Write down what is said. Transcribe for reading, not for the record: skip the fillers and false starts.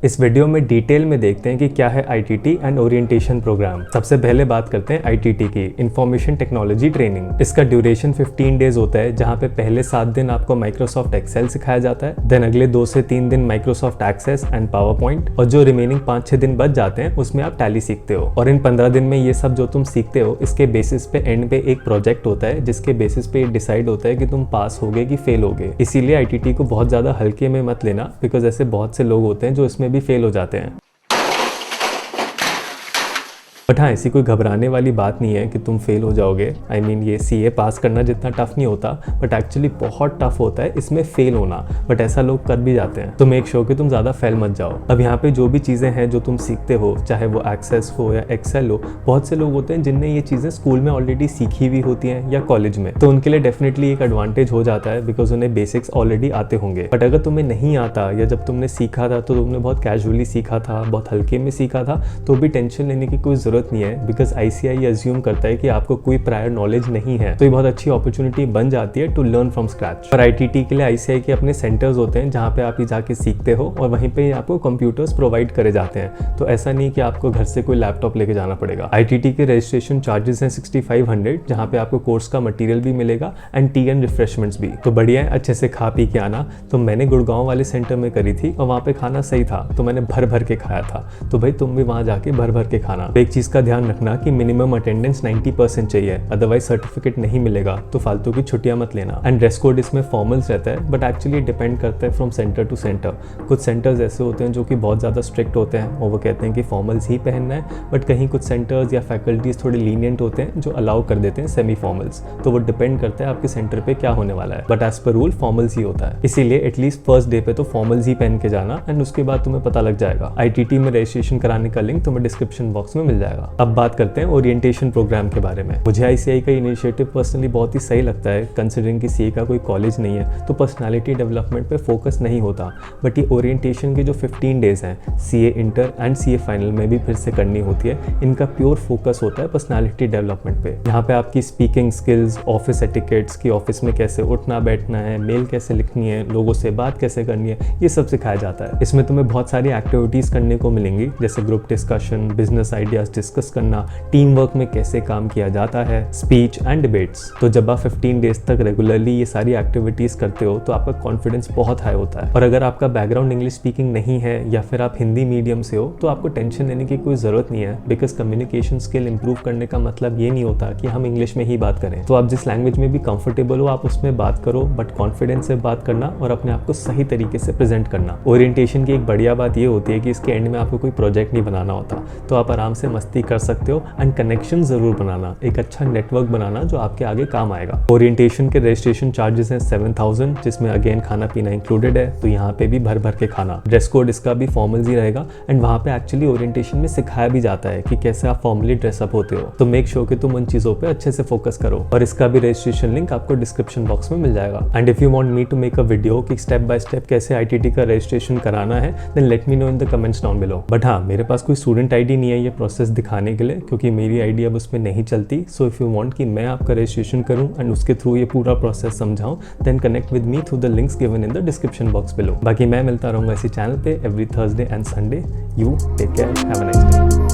इस वीडियो में डिटेल में देखते हैं कि क्या है आईटीटी एंड ओरिएंटेशन प्रोग्राम। सबसे पहले बात करते हैं आईटीटी की, इंफॉर्मेशन टेक्नोलॉजी ट्रेनिंग। इसका ड्यूरेशन 15 डेज होता है, जहां पे पहले 7 दिन आपको माइक्रोसॉफ्ट एक्सेल सिखाया जाता है, देन अगले 2 से 3 दिन Microsoft Access and PowerPoint, और जो रिमेनिंग 5-6 दिन बच जाते हैं उसमें आप टैली सीखते हो। और इन 15 दिन में ये सब जो तुम सीखते हो इसके बेसिस पे एंड पे एक प्रोजेक्ट होता है, जिसके बेसिस पे डिसाइड होता है कि तुम पास होगे कि फेल होगे। इसीलिए आईटीटी को बहुत ज्यादा हल्के में मत लेना, बिकॉज ऐसे बहुत से लोग होते हैं जो इसमें भी फेल हो जाते हैं। बट हाँ, ऐसी कोई घबराने वाली बात नहीं है कि तुम फेल हो जाओगे। आई मीन ये सीए पास करना जितना टफ नहीं होता, बट एक्चुअली बहुत टफ होता है इसमें फेल होना। बट ऐसा लोग कर भी जाते हैं, तो मेक श्योर कि तुम ज़्यादा फेल मत जाओ। अब यहाँ पे जो भी चीज़ें हैं जो तुम सीखते हो, चाहे वो एक्सेस हो या एक्सेल हो, बहुत से लोग होते हैं जिनने ये चीज़ें स्कूल में ऑलरेडी सीखी हुई होती हैं या कॉलेज में, तो उनके लिए डेफिनेटली एक एडवांटेज हो जाता है, बिकॉज उन्हें बेसिक्स ऑलरेडी आते होंगे। बट अगर तुम्हें नहीं आता या जब तुमने सीखा था तो तुमने बहुत कैजुअली सीखा था, बहुत हल्के में सीखा था, तो भी टेंशन लेने की कोई ज़रूरत नहीं है, बिकॉज आईसीआई अज्यूम करता है कि आपको कोई प्रायर नॉलेज नहीं है। तो ये बहुत अच्छी अपॉर्चुनिटी बन जाती है टू लर्न फ्रॉम स्क्रैच। और आईटीटी के लिए आईसीआई के अपने सेंटर्स होते हैं, जहाँ पे आप ये जाके सीखते हो, और वहीं पे आपको कंप्यूटर्स प्रोवाइड करे जाते हैं। तो ऐसा नहीं कि आपको घर से कोई लैपटॉप लेके जाना पड़ेगा। आईटीटी के रजिस्ट्रेशन चार्जेस हैं 6500, जहाँ पे आपको कोर्स का मटीरियल भी मिलेगा एंड टी एंड रिफ्रेशमेंट्स भी। तो बढ़िया है, अच्छे से खा पी के आना। तो मैंने गुड़गांव वाले सेंटर में करी थी और वहाँ पे खाना सही था, तो मैंने भर भर के खाया था। तो भाई तुम भी वहाँ जाके भर भर के खाना। एक चीज का ध्यान रखना कि मिनिमम अटेंडेंस 90% चाहिए, अदरवाइज सर्टिफिकेट नहीं मिलेगा। तो फालतू की छुट्टियां मत लेना। एंड ड्रेस कोड इसमें फॉर्मल्स रहता है, बट एक्चुअली डिपेंड करता है फ्रॉम सेंटर टू सेंटर। कुछ सेंटर्स ऐसे होते हैं जो कि बहुत ज़्यादा स्ट्रिक्ट होते हैं और वो कहते हैं कि फॉर्मल्स ही पहनना है, बट कहीं कुछ सेंटर्स या फैकल्टीज थोड़े लीनियंट होते हैं जो अलाउ कर देते हैं सेमी फॉर्मल्स। तो वो डिपेंड करता है आपके सेंटर पे क्या होने वाला है, but as per rule formals ही होता है। इसीलिए एटलीस्ट फर्स्ट डे पे तो फॉर्मल्स ही पहन के जाना, एंड उसके बाद तुम्हें पता लग जाएगा। आईटीटी में रजिस्ट्रेशन कराने का लिंक तुम्हें डिस्क्रिप्शन बॉक्स में मिल जाएगा। अब बात करते हैं ओरिएंटेशन प्रोग्राम के बारे में। मुझे आईसीआई का इनिशिएटिव पर्सनली बहुत ही सही लगता है, कंसिडरिंग कि सीए का कोई कॉलेज नहीं है, तो पर्सनालिटी डेवलपमेंट पे फोकस नहीं होता। बट ये ओरिएंटेशन के जो 15 डेज हैं, CA inter and CA final में भी फिर से करनी होती है, इनका प्योर फोकस होता है पर्सनालिटी डेवलपमेंट पे। यहाँ पे आपकी स्पीकिंग स्किल्स, ऑफिस एटिकेट्स की ऑफिस में कैसे उठना बैठना है, मेल कैसे लिखनी है, लोगों से बात कैसे करनी है, ये सब सिखाया जाता है। इसमें तुम्हें बहुत सारी एक्टिविटीज करने को मिलेंगी, जैसे group discussion, business ideas discuss करना, टीम वर्क में कैसे काम किया जाता है, स्पीच एंड डिबेट्स। तो जब आप 15 डेज तक रेगुलरली ये सारी एक्टिविटीज करते हो तो आपका कॉन्फिडेंस बहुत हाई होता है। और अगर आपका बैकग्राउंड इंग्लिश स्पीकिंग नहीं है या फिर आप हिंदी मीडियम से हो, तो आपको टेंशन लेने की कोई जरूरत नहीं है, बिकॉज कम्युनिकेशन स्किल इंप्रूव करने का मतलब ये नहीं होता कि हम इंग्लिश में ही बात करें। तो आप जिस लैंग्वेज में भी कंफर्टेबल हो आप उसमें बात करो, बट कॉन्फिडेंस से बात करना और अपने आप को सही तरीके से प्रेजेंट करना। ओरिएंटेशन की एक बढ़िया बात ये होती है कि इसके एंड में आपको कोई प्रोजेक्ट नहीं बनाना होता, तो आप आराम से मस्ती कर सकते हो। एंड कनेक्शन जरूर बनाना, एक अच्छा नेटवर्क बनाना जो आपके आगे काम आएगा। ओरिएंटेशन के रजिस्ट्रेशन चार्जेस हैं 7000, जिसमें अगेन खाना पीना इंक्लूडेड है, तो यहाँ पे भी भर भर के खाना। ड्रेस कोड इसका भी फॉर्मल्स ही रहेगा, एंड वहाँ पे एक्चुअली ओरिएंटेशन में सिखाया भी जाता है कि कैसे आप फॉर्मली ड्रेसअप होते हो। तो मेक श्योर कि तुम उन चीजों पे अच्छे से फोकस करो, और इसका भी रजिस्ट्रेशन लिंक आपको डिस्क्रिप्शन बॉक्स में मिल जाएगा। And if you want me to make a video कि स्टेप बाय स्टेप कैसे आईटीटी का रजिस्ट्रेशन कराना है, then let me know in the comments down below. But हाँ, मेरे पास कोई स्टूडेंट आईडी नहीं है ये प्रोसेस दिखाने के लिए, क्योंकि मेरी आईडी अब उसमें नहीं चलती। सो इफ यू वांट कि मैं आपका रजिस्ट्रेशन करूं एंड उसके थ्रू ये पूरा प्रोसेस समझाऊं, then connect with me through the links given in the description box below. बाकी मैं मिलता रहूंगा इसी चैनल पे every Thursday and Sunday. You take care, have a nice day.